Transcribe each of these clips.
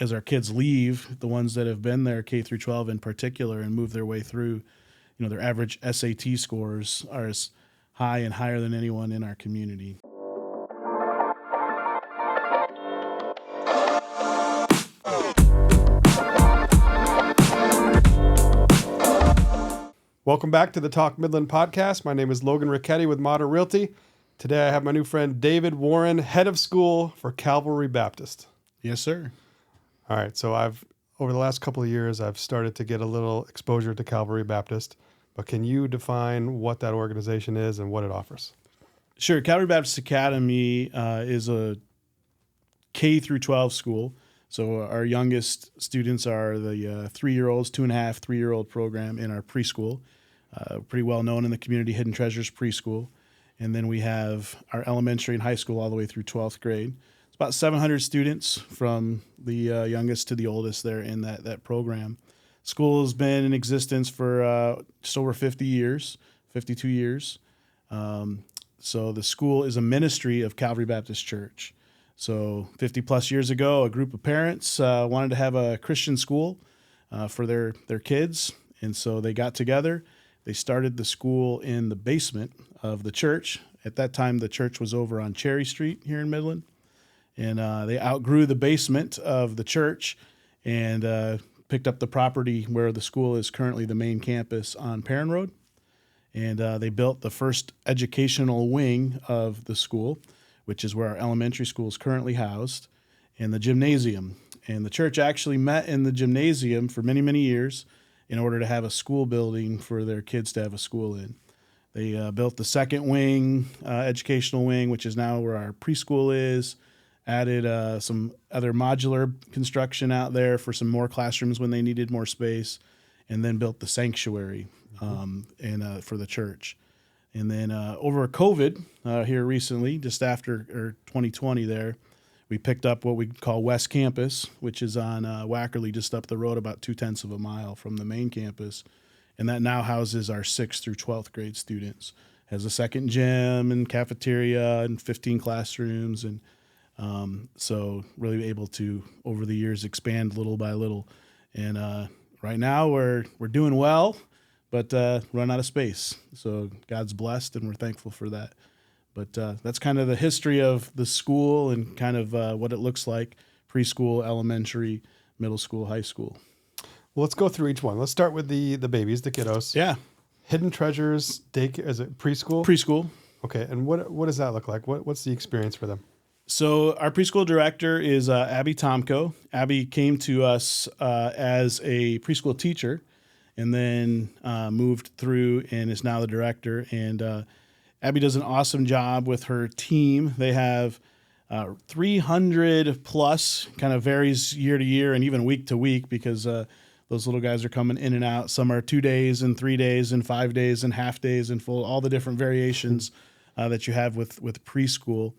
as our kids leave, the ones that have been there, K through 12 in particular, and move their way through, their average SAT scores are as high and higher than anyone in our community. Welcome back to the Talk Midland podcast. My name is Logan Richetti with Modern Realty. Today I have my new friend David Warren, head of school for Calvary Baptist. Yes, sir. All right, so over the last couple of years, I've started to get a little exposure to Calvary Baptist, but can you define what that organization is and what it offers? Sure. Calvary Baptist Academy is a K through 12 school. So our youngest students are the 3-year-olds, 2.5, 3-year-old program in our preschool, pretty well known in the community, Hidden Treasures Preschool. And then we have our elementary and high school all the way through 12th grade. It's about 700 students from the youngest to the oldest there in that program. School has been in existence for just over 50 years, 52 years. So the school is a ministry of Calvary Baptist Church. So 50 plus years ago, a group of parents wanted to have a Christian school for their kids. And so they got together. They started the school in the basement of the church. At that time, the church was over on Cherry Street here in Midland. And they outgrew the basement of the church and picked up the property where the school is currently the main campus on Perrin Road. And they built the first educational wing of the school, which is where our elementary school is currently housed, and the gymnasium. And the church actually met in the gymnasium for many, many years in order to have a school building for their kids to have a school in. They built the second wing, educational wing, which is now where our preschool is, added some other modular construction out there for some more classrooms when they needed more space, and then built the sanctuary for the church. And then over COVID here recently, just after 2020 there, we picked up what we call West Campus, which is on Wackerly, just up the road about 0.2 of a mile from the main campus. And that now houses our 6th through 12th grade students. Has a second gym and cafeteria and 15 classrooms. And so really able to, over the years, expand little by little. And right now we're doing well, but run out of space. So God's blessed, and we're thankful for that. But that's kind of the history of the school and kind of what it looks like: preschool, elementary, middle school, high school. Well, let's go through each one. Let's start with the babies, the kiddos. Yeah. Hidden Treasures daycare, is it preschool? Preschool. Okay, and what does that look like? What's the experience for them? So our preschool director is Abby Tomko. Abby came to us as a preschool teacher, and then moved through and is now the director. And Abby does an awesome job with her team. They have 300 plus, kind of varies year to year and even week to week, because those little guys are coming in and out. Some are 2 days and 3 days and 5 days and half days and full, all the different variations that you have with preschool.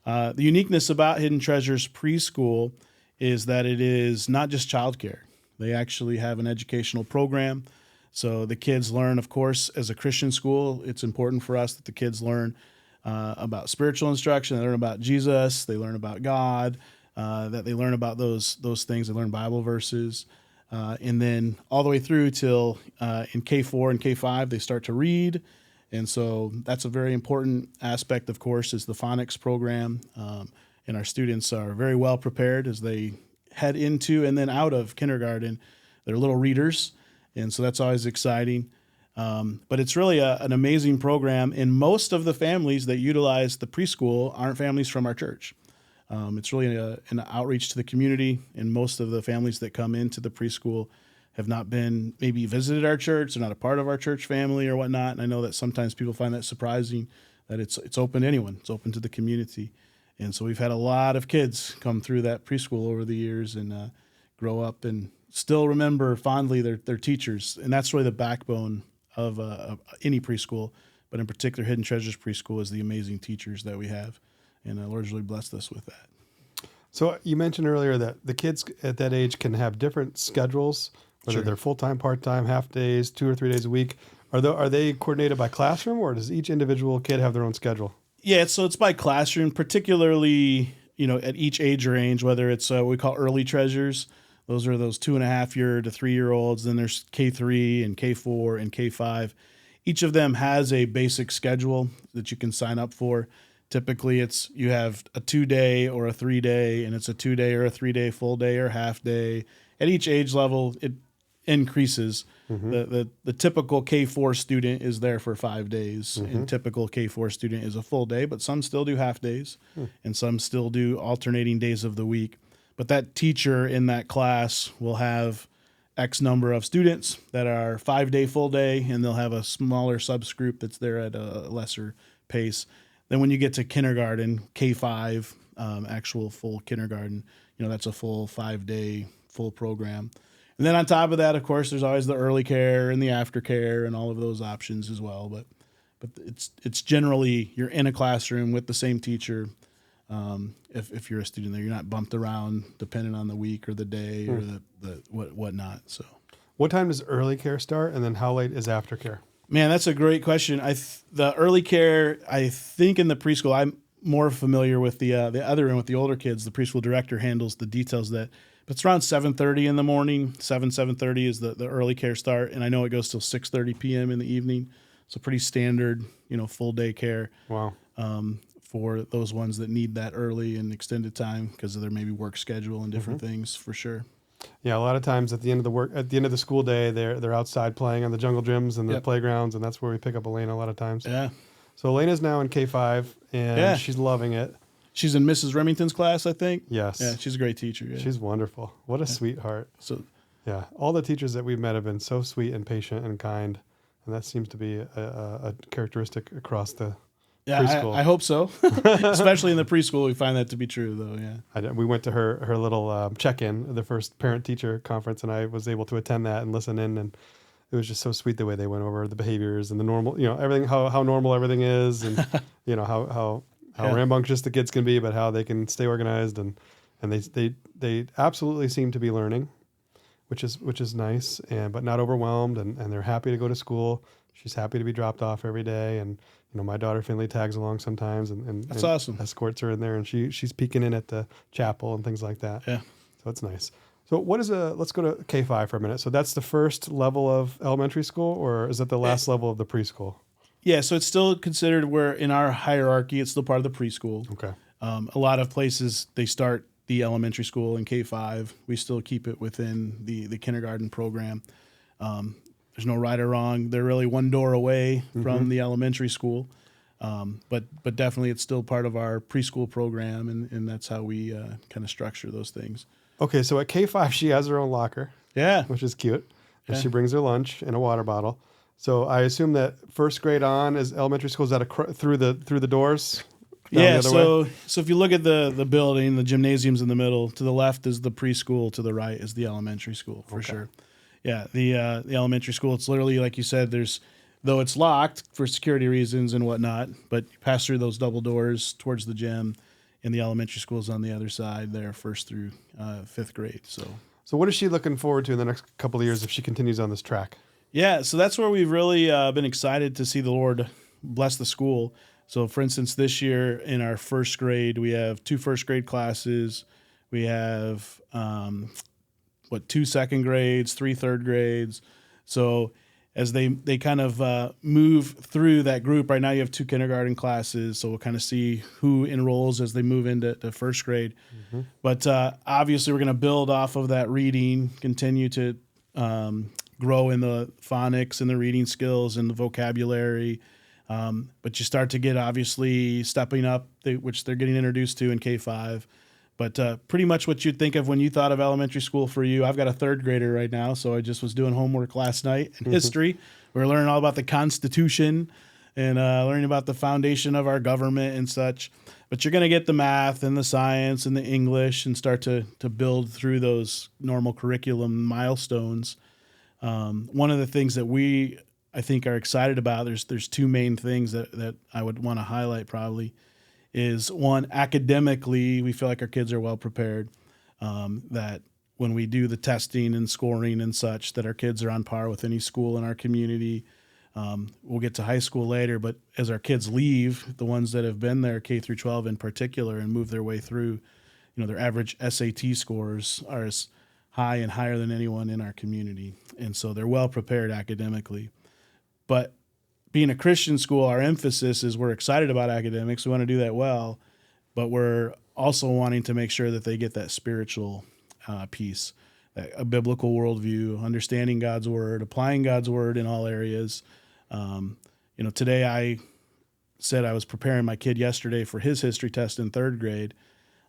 The uniqueness about Hidden Treasures Preschool is that it is not just childcare. They actually have an educational program. So the kids learn, of course, as a Christian school, it's important for us that the kids learn about spiritual instruction. They learn about Jesus. They learn about God, that they learn about those things. They learn Bible verses. And then all the way through till in K4 and K5, they start to read. And so that's a very important aspect, of course, is the phonics program. And our students are very well prepared as they head into and then out of kindergarten. They're little readers. And so that's always exciting. But it's really an amazing program. And most of the families that utilize the preschool aren't families from our church. It's really an outreach to the community. And most of the families that come into the preschool have not been maybe visited our church. They're not a part of our church family or whatnot. And I know that sometimes people find that surprising, that it's open to anyone. It's open to the community. And so we've had a lot of kids come through that preschool over the years and grow up and still remember fondly their teachers. And that's really the backbone of any preschool, but in particular Hidden Treasures Preschool is the amazing teachers that we have. And the Lord's really blessed us with that. So you mentioned earlier that the kids at that age can have different schedules, whether Sure. they're full-time, part-time, half days, 2 or 3 days a week. Are they coordinated by classroom, or does each individual kid have their own schedule? Yeah, so it's by classroom, particularly at each age range, whether it's what we call early treasures. Those are those 2.5-year to 3-year-olds. Then there's K3 and K4 and K5. Each of them has a basic schedule that you can sign up for. Typically, you have a 2-day or a 3-day, and it's a 2-day or a 3-day full day or half day. At each age level, it increases. The typical K4 student is there for 5 days, and typical K4 student is a full day, but some still do half days, and some still do alternating days of the week. But that teacher in that class will have X number of students that are 5-day full day, and they'll have a smaller subgroup that's there at a lesser pace. Then when you get to kindergarten, K5, actual full kindergarten, that's a full 5-day full program. And then on top of that, of course, there's always the early care and the aftercare and all of those options as well. But it's generally you're in a classroom with the same teacher. If you're a student there, you're not bumped around depending on the week or the day or the whatnot. So, what time does early care start, and then how late is aftercare? Man, that's a great question. The early care, I think in the preschool, I'm more familiar with the other end with the older kids. The preschool director handles the details of that. But it's around 7:30 in the morning. 7:30 is the early care start, and I know it goes till 6:30 p.m. in the evening. So pretty standard, full day care. Wow. For those ones that need that early and extended time because of their maybe work schedule and different things, for sure. Yeah, a lot of times at the end of the school day, they're outside playing on the jungle gyms and the playgrounds, and that's where we pick up Elena a lot of times. Yeah. So Elena's now in K5, and she's loving it. She's in Mrs. Remington's class, I think. Yes. Yeah, she's a great teacher. Yeah. She's wonderful. What a sweetheart. So, yeah, all the teachers that we've met have been so sweet and patient and kind, and that seems to be a characteristic across the preschool. I hope so. Especially in the preschool, we find that to be true, though. Yeah. We went to her little check-in, the first parent-teacher conference, and I was able to attend that and listen in, and it was just so sweet the way they went over the behaviors and the normal, everything, how normal everything is, and how rambunctious the kids can be, but how they can stay organized, and they absolutely seem to be learning, which is nice, but not overwhelmed, and they're happy to go to school. She's happy to be dropped off every day, and my daughter Finley tags along sometimes, and that's awesome. Escorts her in there, and she's peeking in at the chapel and things like that. Yeah, so it's nice. So let's go to K5 for a minute. So that's the first level of elementary school, or is it the last level of the preschool? Yeah, so it's still considered in our hierarchy, it's still part of the preschool. Okay. A lot of places, they start the elementary school in K5. We still keep it within the kindergarten program. There's no right or wrong. They're really one door away from the elementary school. But definitely it's still part of our preschool program, and that's how we kind of structure those things. Okay, so at K5, she has her own locker. Yeah. Which is cute. And she brings her lunch in a water bottle. So I assume that first grade on is elementary school. Is that through the doors? Yeah. So if you look at the building, the gymnasium's in the middle. To the left is the preschool. To the right is the elementary school, for sure. Yeah. The elementary school. It's literally like you said. Though it's locked for security reasons and whatnot, but you pass through those double doors towards the gym, and the elementary school is on the other side there, 1st through 5th grade. So what is she looking forward to in the next couple of years if she continues on this track? Yeah, so that's where we've really been excited to see the Lord bless the school. So, for instance, this year in our 1st grade, we have 2 1st grade classes. We have 2 2nd grades, 3 3rd grades. So as they kind of move through that group, right now you have 2 kindergarten classes. So we'll kind of see who enrolls as they move into 1st grade. But obviously we're going to build off of that reading, continue to grow in the phonics and the reading skills and the vocabulary. But you start to get obviously stepping up, which they're getting introduced to in K5. But pretty much what you'd think of when you thought of elementary school for you. I've got a 3rd grader right now, so I just was doing homework last night in history. We were learning all about the Constitution and learning about the foundation of our government and such. But you're going to get the math and the science and the English and start to build through those normal curriculum milestones. One of the things that I think are excited about, there's 2 main things that I would want to highlight probably, is one, academically, we feel like our kids are well prepared, that when we do the testing and scoring and such, that our kids are on par with any school in our community. We'll get to high school later, but as our kids leave, the ones that have been there, K through 12 in particular, and move their way through, their average SAT scores are as high and higher than anyone in our community. And so they're well prepared academically. But being a Christian school, our emphasis is we're excited about academics. We want to do that well, but we're also wanting to make sure that they get that spiritual piece, a biblical worldview, understanding God's word, applying God's word in all areas. Today I said I was preparing my kid yesterday for his history test in third grade.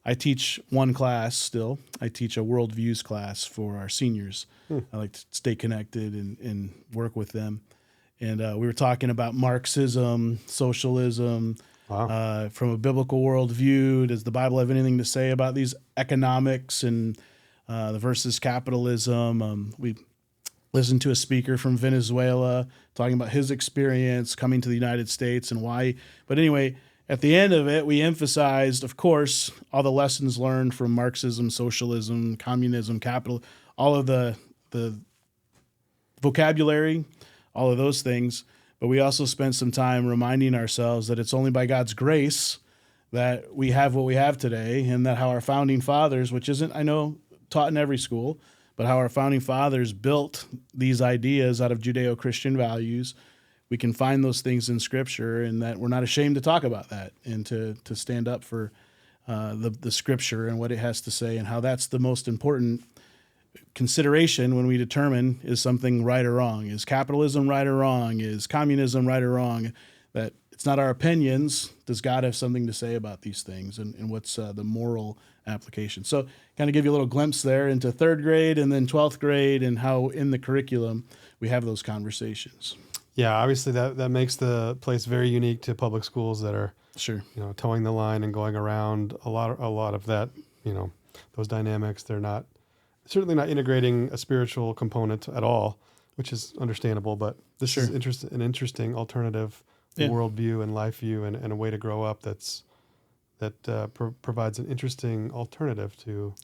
I teach one class still. I teach a worldviews class for our seniors. I like to stay connected and work with them. And we were talking about Marxism, socialism, Wow. from a biblical worldview. Does the Bible have anything to say about these economics and the versus capitalism? We listened to a speaker from Venezuela talking about his experience coming to the United States and why. But anyway, at the end of it, we emphasized, of course, all the lessons learned from Marxism, socialism, communism, capital, all of the vocabulary, all of those things. But we also spent some time reminding ourselves that it's only by God's grace that we have what we have today, and that how our founding fathers, which isn't, I know, taught in every school, but how our founding fathers built these ideas out of Judeo-Christian values. We can find those things in Scripture, and that we're not ashamed to talk about that and to stand up for the Scripture and what it has to say, and how that's the most important consideration when we determine is something right or wrong. Is capitalism right or wrong? Is communism right or wrong? That it's not our opinions. Does God have something to say about these things, and what's the moral application? So kind of give you a little glimpse there into third grade and then 12th grade, and how in the curriculum we have those conversations. Yeah, obviously that makes the place very unique to public schools that are Sure. towing the line and going around a lot of that, those dynamics. They're certainly not integrating a spiritual component at all, which is understandable, but this Sure. is an interesting alternative worldview and life view and a way to grow up that provides an interesting alternative to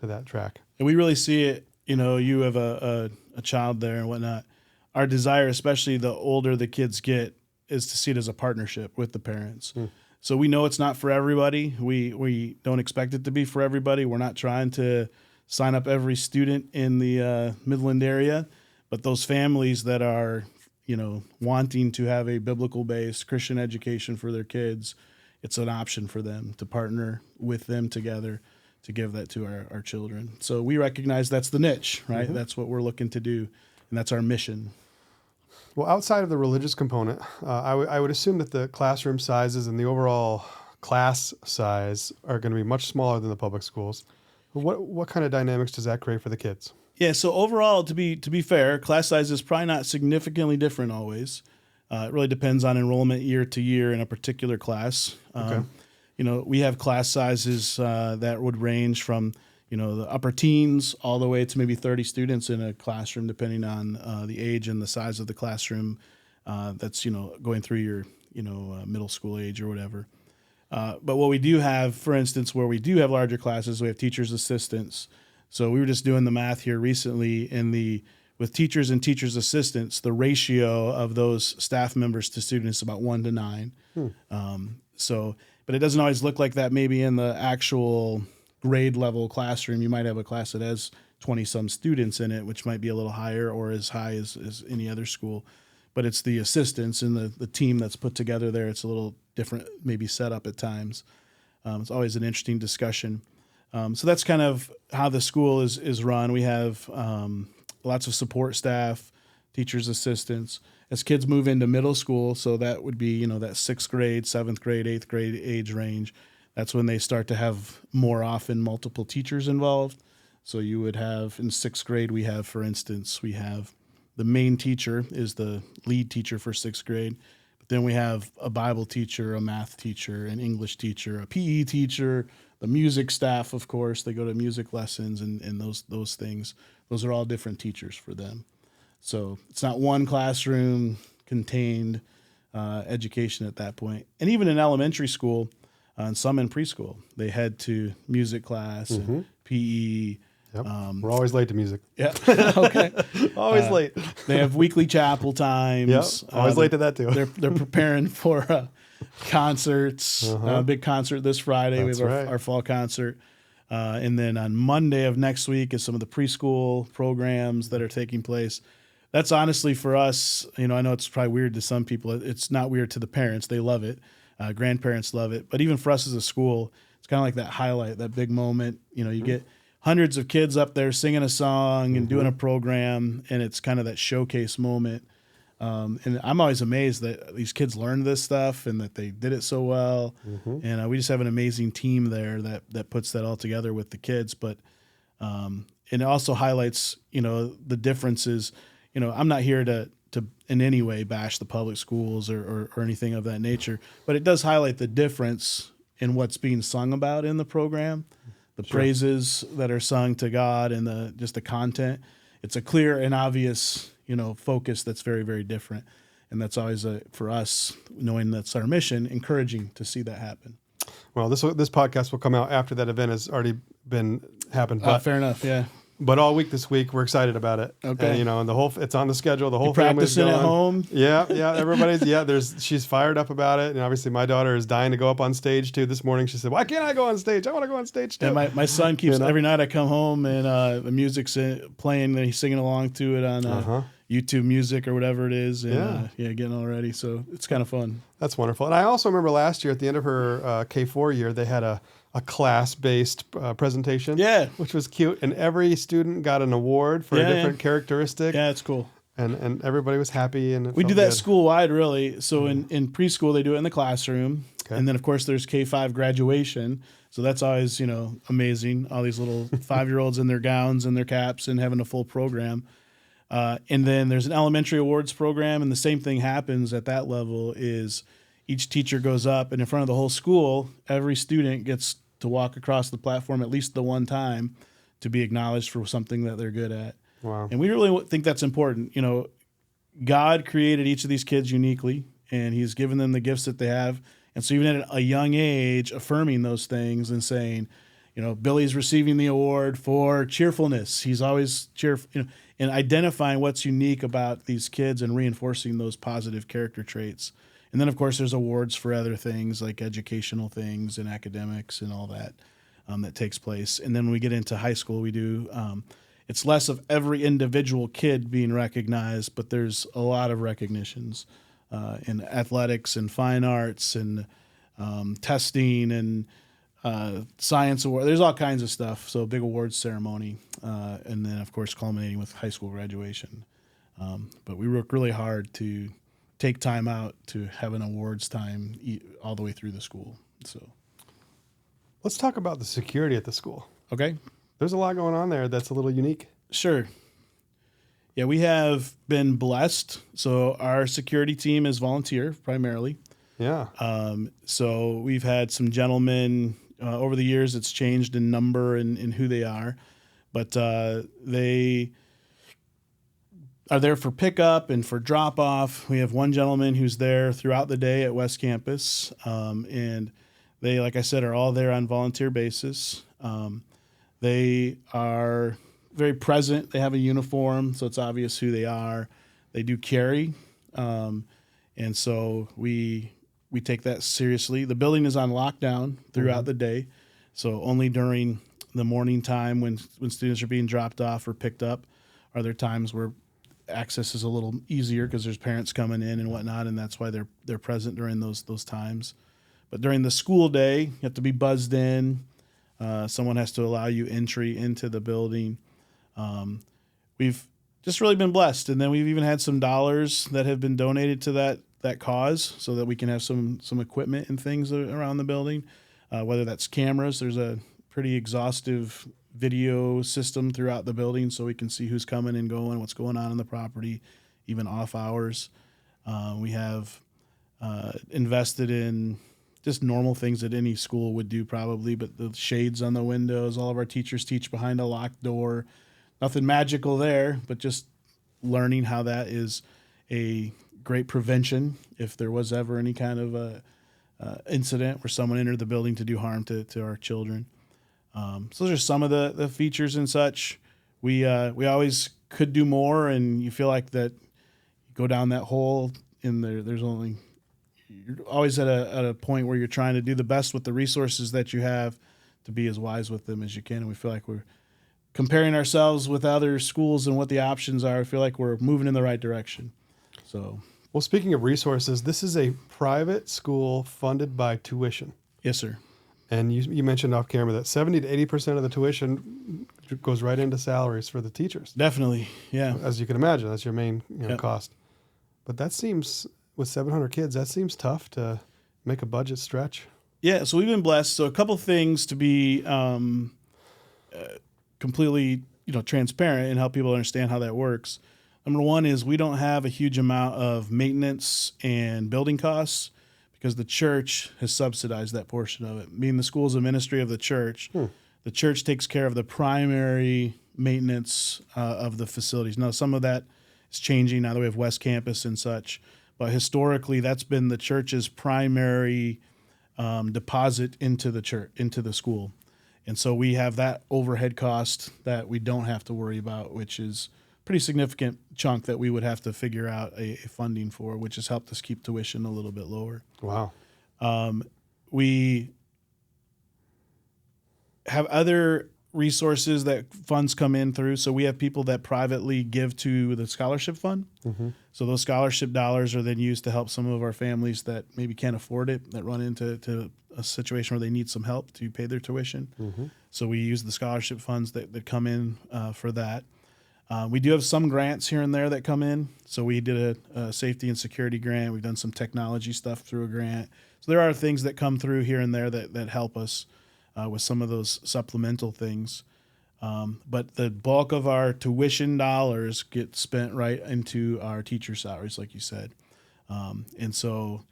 that track. And we really see it, you have a child there and whatnot. Our desire, especially the older the kids get, is to see it as a partnership with the parents. So we know it's not for everybody. We don't expect it to be for everybody. We're not trying to sign up every student in the Midland area, but those families that are, wanting to have a biblical-based Christian education for their kids, it's an option for them to partner with them together to give that to our children. So we recognize that's the niche, right? Mm-hmm. That's what we're looking to do, and that's our mission. Well, outside of the religious component, I would assume that the classroom sizes and the overall class size are going to be much smaller than the public schools. What kind of dynamics does that create for the kids? Yeah, so overall, to be fair, class size is probably not significantly different always. It really depends on enrollment year to year in a particular class. Okay. We have class sizes that would range from the upper teens all the way to maybe 30 students in a classroom, depending on the age and the size of the classroom that's going through your middle school age or whatever. But what we do have, for instance, where we do have larger classes, we have teachers' assistants. So we were just doing the math here recently with teachers and teachers' assistants, the ratio of those staff members to students is about 1 to 9. But it doesn't always look like that maybe in the actual grade level classroom. You might have a class that has 20 some students in it, which might be a little higher or as high as any other school. But it's the assistants and the team that's put together there. It's a little different, maybe set up at times. It's always an interesting discussion. So that's kind of how the school is run. We have lots of support staff, teachers' assistants. As kids move into middle school, so that would be, that 6th grade, 7th grade, 8th grade age range, that's when they start to have more often multiple teachers involved. So you would have, in 6th grade, we have the main teacher is the lead teacher for 6th grade. But then we have a Bible teacher, a math teacher, an English teacher, a PE teacher, the music staff, of course. They go to music lessons and those things. Those are all different teachers for them. So it's not one classroom contained education at that point. And even in elementary school, and some in preschool, they head to music class and PE, Yep. We're always late to music. Yeah. Okay. Always late. They have weekly chapel times. Yep. Always late to that too. They're preparing for concerts. Big concert this Friday. That's We have right. our fall concert. And then on Monday of next week is some of the preschool programs that are taking place. That's honestly for us, I know it's probably weird to some people. It's not weird to the parents. They love it. Grandparents love it. But even for us as a school, it's kind of like that highlight, that big moment. You get hundreds of kids up there singing a song and doing a program, and it's kind of that showcase moment. And I'm always amazed that these kids learned this stuff and that they did it so well. And we just have an amazing team there that puts that all together with the kids. But and it also highlights, the differences. I'm not here to in any way bash the public schools or anything of that nature, but it does highlight the difference in what's being sung about in the program, the praises that are sung to God, and just the content. It's a clear and obvious, focus that's very, very different. And that's always for us, knowing that's our mission, encouraging to see that happen. Well, this podcast will come out after that event has already happened. But Fair enough. Yeah. But all week this week, we're excited about it. Okay. And, and it's on the schedule. The whole You're family's practicing going. at home. Yeah. Everybody's, she's fired up about it. And obviously my daughter is dying to go up on stage too. This morning she said, "Why can't I go on stage? I want to go on stage too." And my son keeps, every night I come home and the music's playing and he's singing along to it on YouTube Music or whatever it is. And getting all ready. So it's kind of fun. That's wonderful. And I also remember last year at the end of her K4 year, they had a class-based presentation, which was cute, and every student got an award for a different characteristic. Yeah, it's cool. And everybody was happy. And we do that school-wide, really. So in preschool, they do it in the classroom, and then of course there's K5 graduation. So that's always amazing. All these little 5-year-olds in their gowns and their caps and having a full program. And then there's an elementary awards program, and the same thing happens at that level. Is each teacher goes up, and in front of the whole school, every student gets to walk across the platform at least the one time to be acknowledged for something that they're good at. Wow. And we really think that's important. God created each of these kids uniquely, and he's given them the gifts that they have. And so even at a young age, affirming those things and saying, Billy's receiving the award for cheerfulness. He's always cheerful, and identifying what's unique about these kids and reinforcing those positive character traits. And then, of course, there's awards for other things like educational things and academics and all that that takes place. And then when we get into high school, we do it's less of every individual kid being recognized, but there's a lot of recognitions in athletics and fine arts and testing and science award. There's all kinds of stuff. So a big awards ceremony, and then, of course, culminating with high school graduation. But we work really hard to take time out to have an awards time all the way through the school. So let's talk about the security at the school. Okay. There's a lot going on there that's a little unique. Sure. Yeah, we have been blessed. So our security team is volunteer primarily. Yeah. So we've had some gentlemen over the years. It's changed in number and who they are, but they are there for pickup and for drop off. We have one gentleman who's there throughout the day at West Campus, and they, like I said, are all there on volunteer basis. They are very present. They have a uniform, so it's obvious who they are. They do carry, and so we take that seriously. The building is on lockdown throughout the day, so only during the morning time when students are being dropped off or picked up are there times where access is a little easier because there's parents coming in and whatnot, and that's why they're present during those times. But during the school day, you have to be buzzed in. Someone has to allow you entry into the building. We've just really been blessed, and then we've even had some dollars that have been donated to that cause so that we can have some equipment and things around the building, whether that's cameras. There's a pretty exhaustive video system throughout the building so we can see who's coming and going, what's going on in the property, even off hours. We have invested in just normal things that any school would do probably, but the shades on the windows, all of our teachers teach behind a locked door. Nothing magical there, but just learning how that is a great prevention if there was ever any kind of a incident where someone entered the building to do harm to our children. So those are some of the features and such. We always could do more, and you feel like that you go down that hole and there's only, you're always at a point where you're trying to do the best with the resources that you have to be as wise with them as you can. And we feel like we're comparing ourselves with other schools and what the options are. I feel like we're moving in the right direction. So, Well, speaking of resources, this is a private school funded by tuition. yes, sir. And you mentioned off camera that 70 to 80% of the tuition goes right into salaries for the teachers. Definitely. Yeah. As you can imagine, that's your main Yep. cost. But that seems, with 700 kids, that seems tough to make a budget stretch. Yeah. So we've been blessed. So a couple things to be completely, transparent and help people understand how that works. Number one is we don't have a huge amount of maintenance and building costs because the church has subsidized that portion of it. Being the school is a ministry of the church, the church takes care of the primary maintenance of the facilities. Now, some of that is changing now that we have West Campus and such, but historically, that's been the church's primary deposit into the church, into the school. And so we have that overhead cost that we don't have to worry about, which is a pretty significant chunk that we would have to figure out a funding for, which has helped us keep tuition a little bit lower. Wow. We have other resources that funds come in through. So we have people that privately give to the scholarship fund. So those scholarship dollars are then used to help some of our families that maybe can't afford it, that run into a situation where they need some help to pay their tuition. So we use the scholarship funds that come in for that. We do have some grants here and there that come in. So we did a safety and security grant. We've done some technology stuff through a grant. So there are things that come through here and there that help us with some of those supplemental things. But the bulk of our tuition dollars get spent right into our teacher salaries, like you said. And so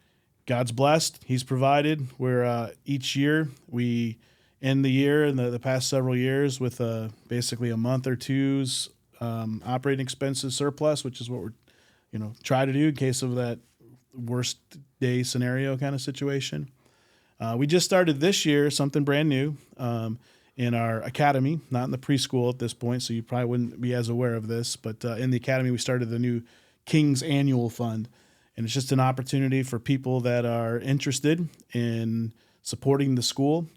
God's blessed. He's provided. We're each year we end the year in the past several years with basically a month or two's operating expenses surplus, which is what we're try to do in case of that worst day scenario kind of situation. We just started this year something brand new in our academy, not in the preschool at this point, so you probably wouldn't be as aware of this, but in the academy we started the new King's Annual Fund, and it's just an opportunity for people that are interested in supporting the school,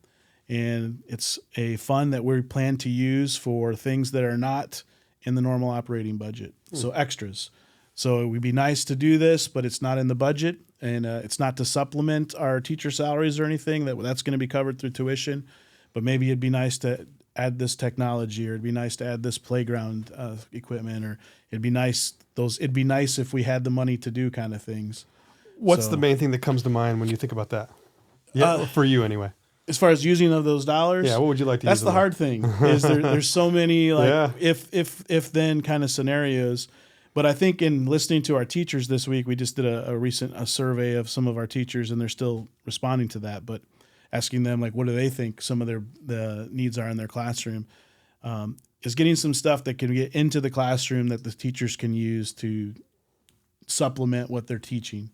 and it's a fund that we plan to use for things that are not in the normal operating budget, so extras. So it would be nice to do this, but it's not in the budget, and it's not to supplement our teacher salaries or anything. That's going to be covered through tuition, but maybe it'd be nice to add this technology, or it'd be nice to add this playground equipment, or it'd be nice if we had the money to do kind of things. What's the main thing that comes to mind when you think about that? Yeah, for you anyway. As far as using of those dollars, Yeah, what would you like to that's use the them hard thing. Is there's so many if then kind of scenarios. But I think in listening to our teachers this week, we just did a recent survey of some of our teachers, and they're still responding to that. But asking them what do they think some of the needs are in their classroom, is getting some stuff that can get into the classroom that the teachers can use to supplement what they're teaching.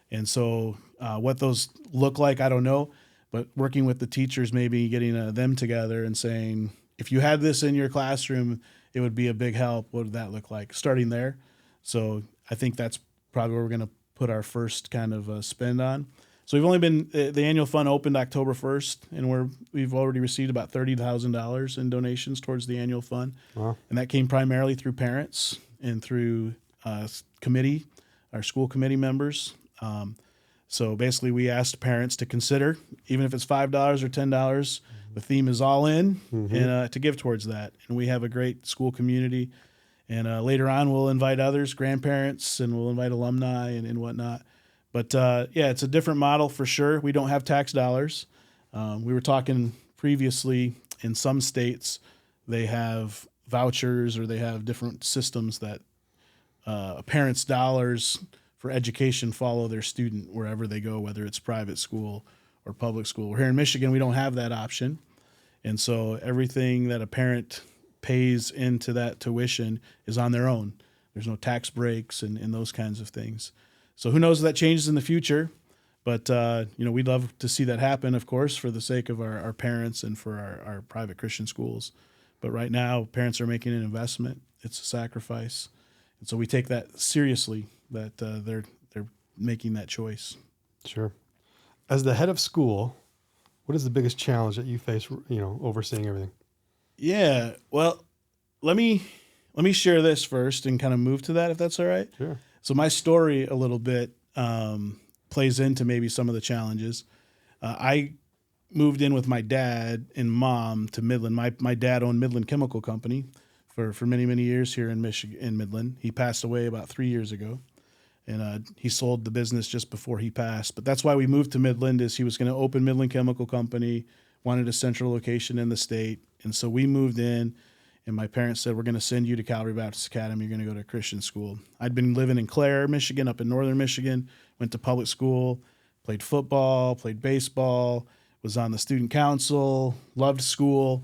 And so what those look like, I don't know. But working with the teachers, maybe getting them together and saying, if you had this in your classroom, it would be a big help. What would that look like? Starting there. So I think that's probably where we're going to put our first kind of spend on. So we've only been, the annual fund opened October 1st, and we've already received about $30,000 in donations towards the annual fund. Wow. And that came primarily through parents and through committee, our school committee members. So basically we asked parents to consider, even if it's $5 or $10, the theme is all in, and to give towards that. And we have a great school community. And later on, we'll invite others, grandparents, and we'll invite alumni and whatnot. But it's a different model for sure. We don't have tax dollars. We were talking previously, in some states, they have vouchers or they have different systems that a parent's dollars for education follow their student wherever they go, whether it's private school or public school. Here in Michigan, we don't have that option. And so everything that a parent pays into that tuition is on their own. There's no tax breaks and those kinds of things. So who knows if that changes in the future, But, we'd love to see that happen, of course, for the sake of our parents and for our private Christian schools. But right now, parents are making an investment. It's a sacrifice. And so we take that seriously, that they're making that choice. Sure. As the head of school, what is the biggest challenge that you face, overseeing everything? Yeah. Well, let me share this first and kind of move to that, if that's all right. Sure. So my story a little bit plays into maybe some of the challenges. I moved in with my dad and mom to Midland. My dad owned Midland Chemical Company for many, many years here in Michigan, in Midland. He passed away about 3 years ago, and he sold the business just before he passed. But that's why we moved to Midland, is he was going to open Midland Chemical Company, wanted a central location in the state. And so we moved in, and my parents said, we're going to send you to Calvary Baptist Academy. You're going to go to a Christian school. I'd been living in Clare, Michigan, up in northern Michigan, went to public school, played football, played baseball, was on the student council, loved school.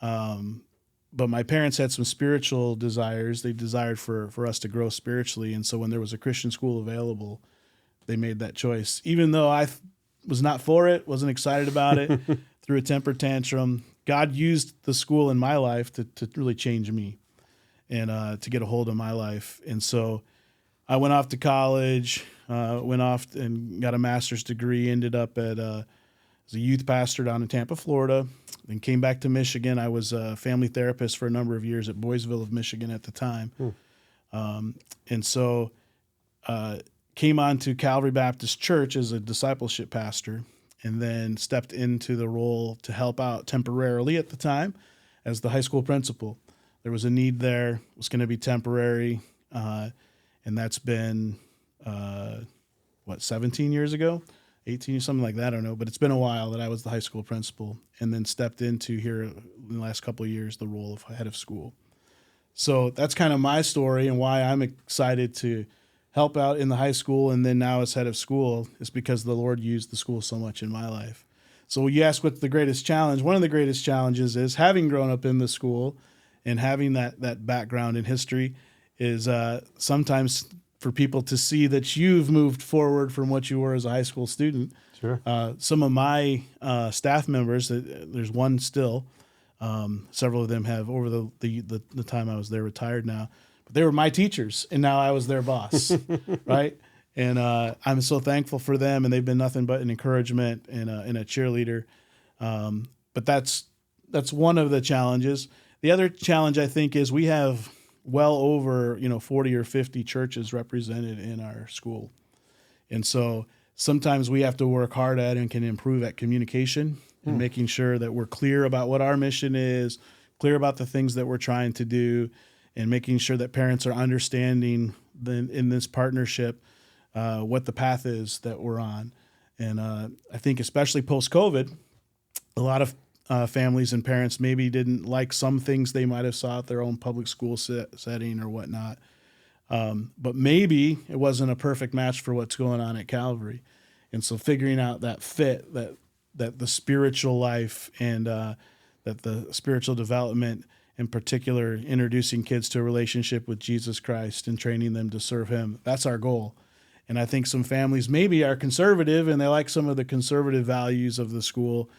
But my parents had some spiritual desires. They desired for us to grow spiritually. And so when there was a Christian school available, they made that choice. Even though I was not for it, wasn't excited about it, threw a temper tantrum, God used the school in my life to really change me and to get a hold of my life. And so I went off to college, went off and got a master's degree, ended up as a youth pastor down in Tampa, Florida, then came back to Michigan. I was a family therapist for a number of years at Boysville of Michigan at the time. And so came on to Calvary Baptist Church as a discipleship pastor, and then stepped into the role to help out temporarily at the time as the high school principal. There was a need there, it was going to be temporary, and that's been, 17 years ago? 18, something like that, I don't know. But it's been a while that I was the high school principal, and then stepped into here in the last couple of years the role of head of school. So that's kind of my story, and why I'm excited to help out in the high school and then now as head of school is because the Lord used the school so much in my life. So you ask what's the greatest challenge. One of the greatest challenges is having grown up in the school and having that background in history is sometimes for people to see that you've moved forward from what you were as a high school student. Sure. Some of my staff members, there's one still, several of them have over the time I was there retired now, but they were my teachers and now I was their boss, right? And I'm so thankful for them, and they've been nothing but an encouragement and a cheerleader. But that's one of the challenges. The other challenge, I think, is we have well over 40 or 50 churches represented in our school, and so sometimes we have to work hard at and can improve at communication and making sure that we're clear about what our mission is, clear about the things that we're trying to do, and making sure that parents are understanding in this partnership what the path is that we're on. And I think especially post-COVID, a lot of families and parents maybe didn't like some things they might have saw at their own public school setting or whatnot. But maybe it wasn't a perfect match for what's going on at Calvary. And so figuring out that fit, that the spiritual life and that the spiritual development, in particular, introducing kids to a relationship with Jesus Christ and training them to serve him, that's our goal. And I think some families maybe are conservative and they like some of the conservative values of the school,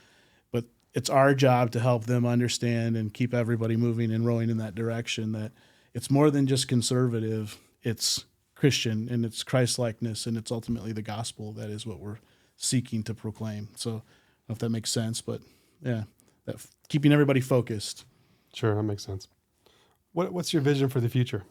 but it's our job to help them understand and keep everybody moving and rowing in that direction, that it's more than just conservative, it's Christian and it's Christ-likeness, and it's ultimately the gospel that is what we're seeking to proclaim. So I don't know if that makes sense, but yeah, keeping everybody focused. Sure, that makes sense. What's your vision for the future?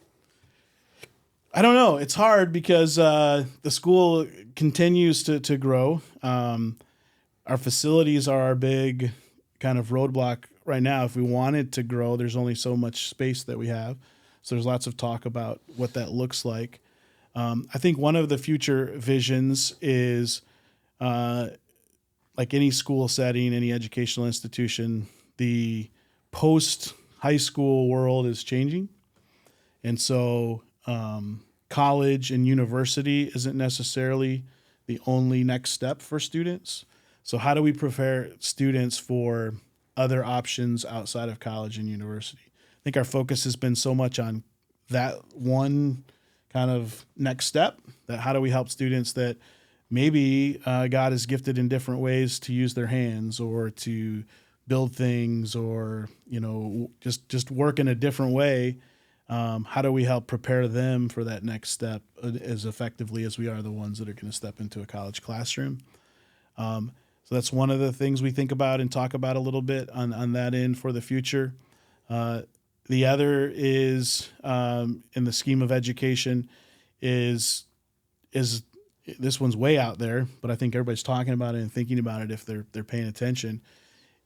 I don't know. It's hard because the school continues to grow. Our facilities are our big kind of roadblock right now. If we wanted to grow, there's only so much space that we have. So there's lots of talk about what that looks like. I think one of the future visions is like any school setting, any educational institution, the post-high school world is changing. And so college and university isn't necessarily the only next step for students. So how do we prepare students for other options outside of college and university? I think our focus has been so much on that one kind of next step, that how do we help students that maybe God is gifted in different ways to use their hands or to build things, or just work in a different way. How do we help prepare them for that next step as effectively as we are the ones that are going to step into a college classroom? So that's one of the things we think about and talk about a little bit on that end for the future. The other is, in the scheme of education, is this one's way out there, but I think everybody's talking about it and thinking about it if they're paying attention.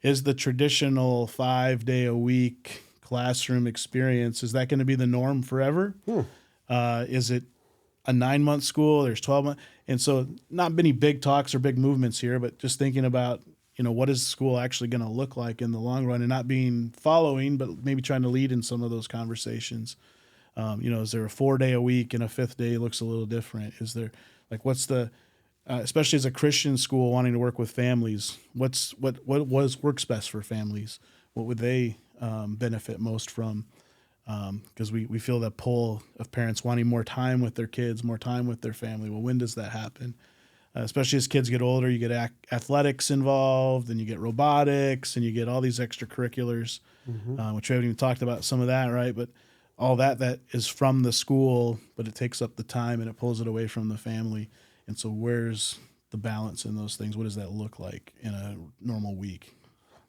Is the traditional 5-day-a-week classroom experience, is that going to be the norm forever? Is it a 9-month school? There's 12 months. And so not many big talks or big movements here, but just thinking about, what is school actually going to look like in the long run, and not being following, but maybe trying to lead in some of those conversations. Is there a 4-day-a-week and a 5th day looks a little different? Is there, what's the, especially as a Christian school wanting to work with families, what works best for families? What would they benefit most from? Because we feel that pull of parents wanting more time with their kids, more time with their family. Well, when does that happen? Especially as kids get older, you get athletics involved, and you get robotics, and you get all these extracurriculars, which we haven't even talked about some of that, right? But all that is from the school, but it takes up the time and it pulls it away from the family. And so where's the balance in those things? What does that look like in a normal week?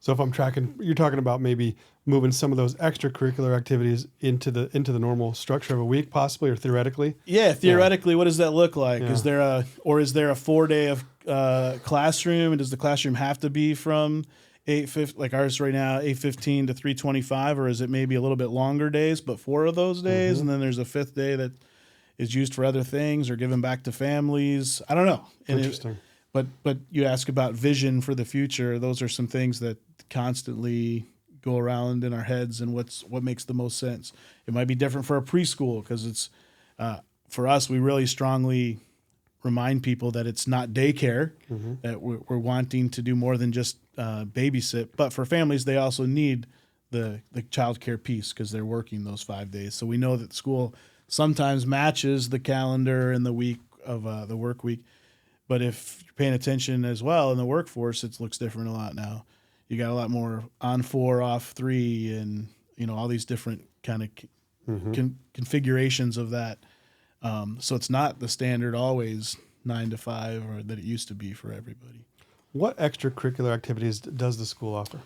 So if I'm tracking, you're talking about maybe moving some of those extracurricular activities into the normal structure of a week, possibly, or theoretically. Yeah, theoretically, What does that look like? Yeah. Is there a 4-day of classroom, and does the classroom have to be from 8:50, like ours right now, 8:15 to 3:25, or is it maybe a little bit longer days, but 4 of those days, and then there's a 5th day that is used for other things or given back to families? I don't know. Interesting. But you ask about vision for the future. Those are some things that constantly go around in our heads, and what makes the most sense. It might be different for a preschool, because it's for us, we really strongly remind people that it's not daycare, that we're wanting to do more than just babysit. But for families, they also need the child care piece because they're working those 5 days. So we know that school sometimes matches the calendar and the week of the work week. But if you're paying attention as well in the workforce, it looks different a lot now. You got a lot more on 4, off 3, and all these different kind of configurations of that. So it's not the standard always 9 to 5 or that it used to be for everybody. What extracurricular activities does the school offer?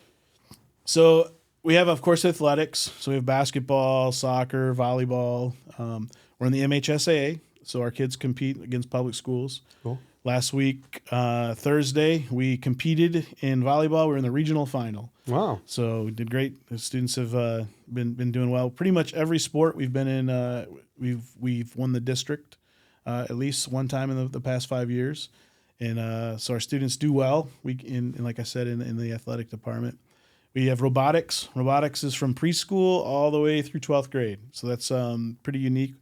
So we have, of course, athletics. So we have basketball, soccer, volleyball. We're in the MHSAA, so our kids compete against public schools. Cool. Last week, Thursday, we competed in volleyball. We were in the regional final. Wow! So we did great. The students have been doing well. Pretty much every sport we've been in, we've won the district at least one time in the past 5 years, and so our students do well. And like I said, in the athletic department, we have robotics. Robotics is from preschool all the way through 12th grade. So that's pretty unique.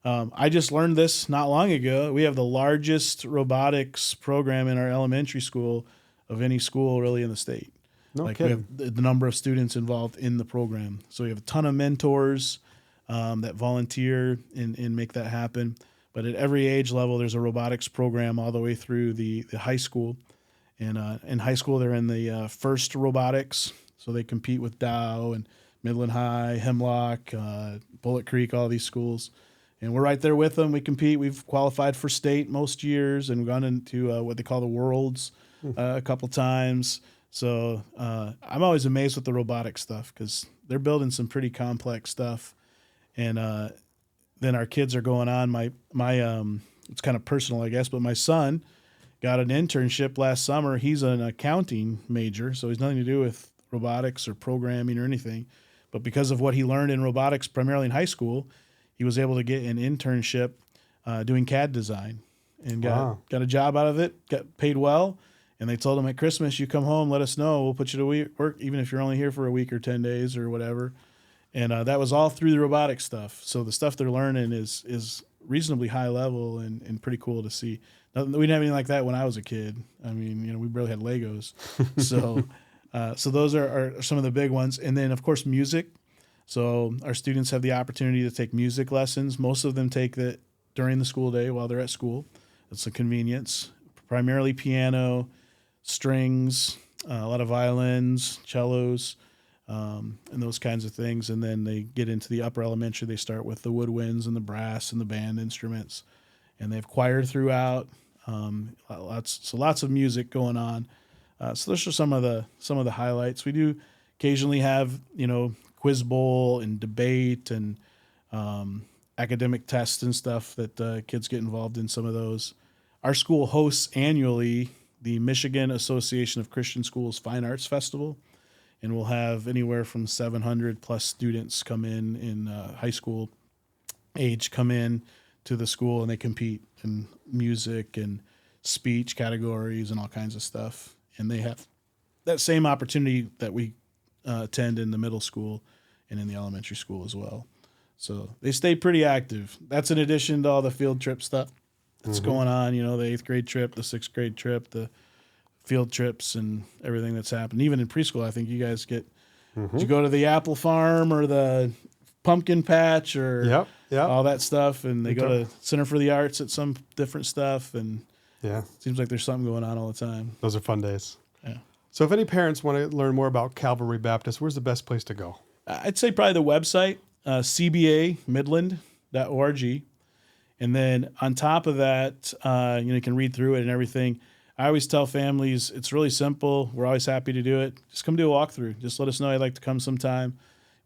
I just learned this not long ago. We have the largest robotics program in our elementary school of any school really in the state. No We kidding. have the number of students involved in the program. So we have a ton of mentors that volunteer and make that happen. But at every age level, there's a robotics program all the way through the high school. And in high school, they're in the first robotics. So they compete with Dow and Midland High, Hemlock, Bullitt Creek, all these schools. And we're right there with them. We compete. We've qualified for state most years, and we've gone into what they call the Worlds a couple times. So I'm always amazed with the robotic stuff because they're building some pretty complex stuff. And then our kids are going on. My it's kind of personal, I guess, but my son got an internship last summer. He's an accounting major, so he's nothing to do with robotics or programming or anything. But because of what he learned in robotics, primarily in high school, he was able to get an internship doing CAD design and got a job out of it, got paid well. And they told him at Christmas, you come home, let us know. We'll put you to work, even if you're only here for a week or 10 days or whatever. And that was all through the robotic stuff. So the stuff they're learning is reasonably high level and pretty cool to see. We didn't have anything like that when I was a kid. I mean, we barely had Legos. So those are some of the big ones. And then, of course, music. So our students have the opportunity to take music lessons. Most of them take that during the school day while they're at school. It's a convenience primarily piano, strings, a lot of violins, cellos, and those kinds of things. And then they get into the upper elementary. They start with the woodwinds and the brass and the band instruments, and they have choir throughout. Lots of music going on. So those are some of the highlights. We do occasionally have quiz bowl and debate and academic tests and stuff that kids get involved in. Some of those. Our school hosts annually the Michigan Association of Christian Schools Fine Arts Festival, and we'll have anywhere from 700 plus students come in high school age come in to the school, and they compete in music and speech categories and all kinds of stuff. And they have that same opportunity that we attend in the middle school and in the elementary school as well. So they stay pretty active. That's in addition to all the field trip stuff that's going on, the 8th grade trip, the 6th grade trip, the field trips and everything that's happened. Even in preschool, I think you guys get, did you go to the apple farm or the pumpkin patch or all that stuff? And they go to Center for the Arts at some different stuff. And it seems like there's something going on all the time. Those are fun days. Yeah. So if any parents want to learn more about Calvary Baptist, where's the best place to go? I'd say probably the website, cbamidland.org. And then on top of that, you can read through it and everything. I always tell families it's really simple. We're always happy to do it. Just come do a walkthrough. Just let us know you'd like to come sometime.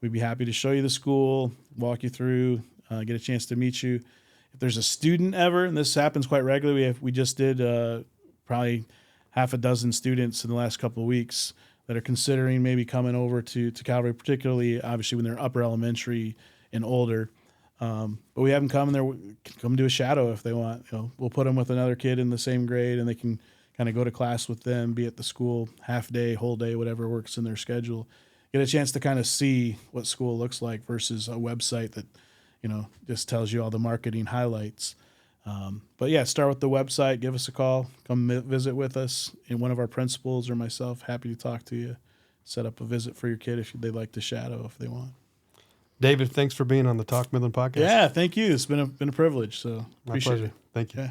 We'd be happy to show you the school, walk you through, get a chance to meet you. If there's a student ever, and this happens quite regularly, we just did probably half a dozen students in the last couple of weeks that are considering maybe coming over to Calvary, particularly obviously when they're upper elementary and older. But we have them come and they come do a shadow if they want. We'll put them with another kid in the same grade, and they can kind of go to class with them, be at the school half day, whole day, whatever works in their schedule. Get a chance to kind of see what school looks like versus a website that just tells you all the marketing highlights. But yeah, start with the website. Give us a call. Come visit with us. And one of our principals or myself, happy to talk to you. Set up a visit for your kid if they'd like to shadow if they want. David, thanks for being on the Talk Midland podcast. Yeah, thank you. It's been a privilege. So My pleasure. It. Thank you. Yeah.